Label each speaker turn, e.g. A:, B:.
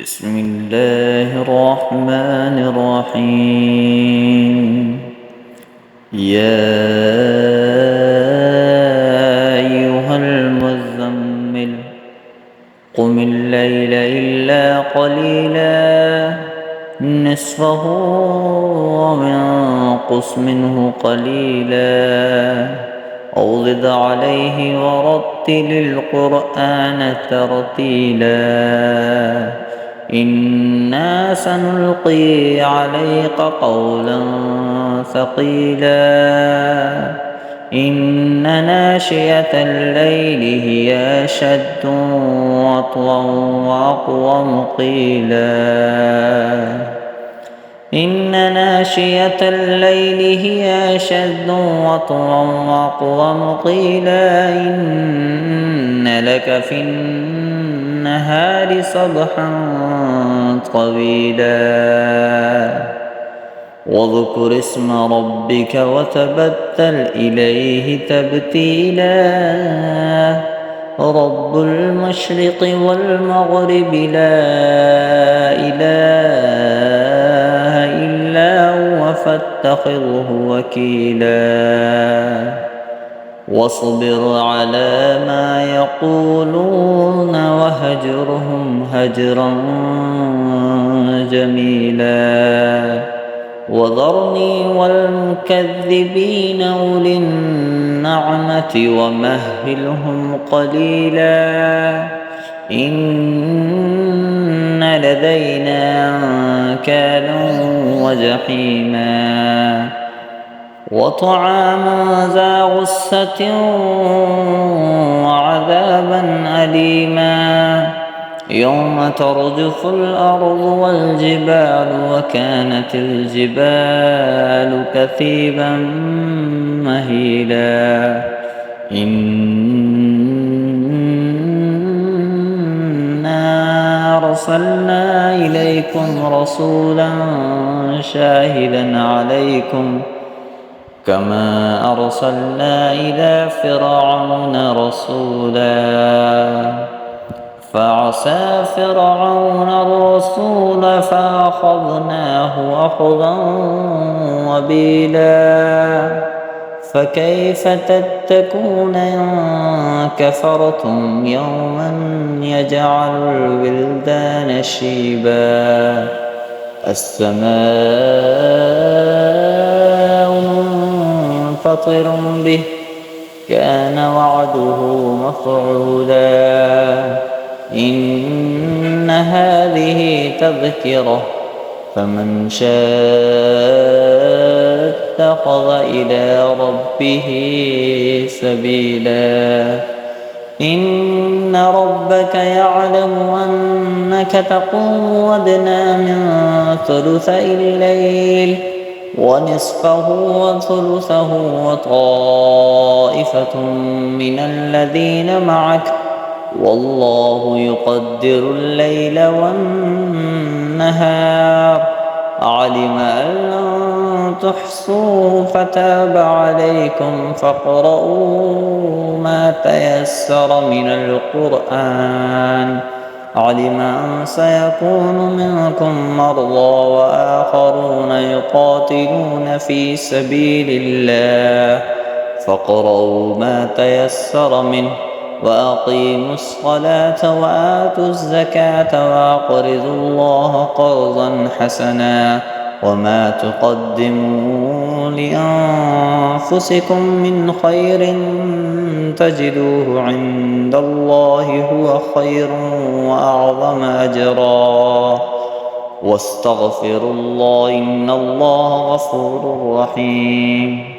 A: بسم الله الرحمن الرحيم. يا أيها المزمل قم الليل إلا قليلا نصفه وانقص منه قليلا أو زد عليه ورتل القرآن ترتيلا إنا سنلقي عليك قولا ثقيلا إن ناشئة الليل هي أشد وطئا وأقوم قيلا إن ناشئة الليل هي أشد وطئا وأقوم قيلا إن لك في النهار سبحا طويلا واذكر اسم ربك وتبتل إليه تبتيلا رب المشرق والمغرب لا إله إلا هو فاتخذه وكيلا واصبر على ما يقولون وهجرهم هجرا جميلا وذرني والمكذبين أولي النعمة ومهلهم قليلا إن لدينا أنكالا وجحيما وطعاما ذا غصة وعذابا أليما يوم ترجف الأرض والجبال وكانت الجبال كثيبا مهيلا إنا أرسلنا إليكم رسولا شاهدا عليكم كما أرسلنا إلى فرعون رسولا فعصى فرعون الرسول فأخذناه أخذا وبيلا فكيف تتقون إن كفرتم يوما يجعل الولدان شيبا السماء منفطر به كان وعده مفعولا إن هذه تذكرة فمن شاء اتخذ إلى ربه سبيلا إن ربك يعلم أنك تقوم أدنى من ثلثي الليل ونصفه وثلثه وطائفة من الذين معك والله يقدر الليل والنهار علم أن لن تحصوا فتاب عليكم فاقرؤوا ما تيسر من القرآن علم أن سيكون منكم مرضى وآخرون يقاتلون في سبيل الله فاقرؤوا ما تيسر منه وأقيموا الصلاة وآتوا الزكاة وأقرضوا الله قرضا حسنا وما تقدموا لأنفسكم من خير تجدوه عند الله هو خير وأعظم أجرا واستغفروا الله إن الله غفور رحيم.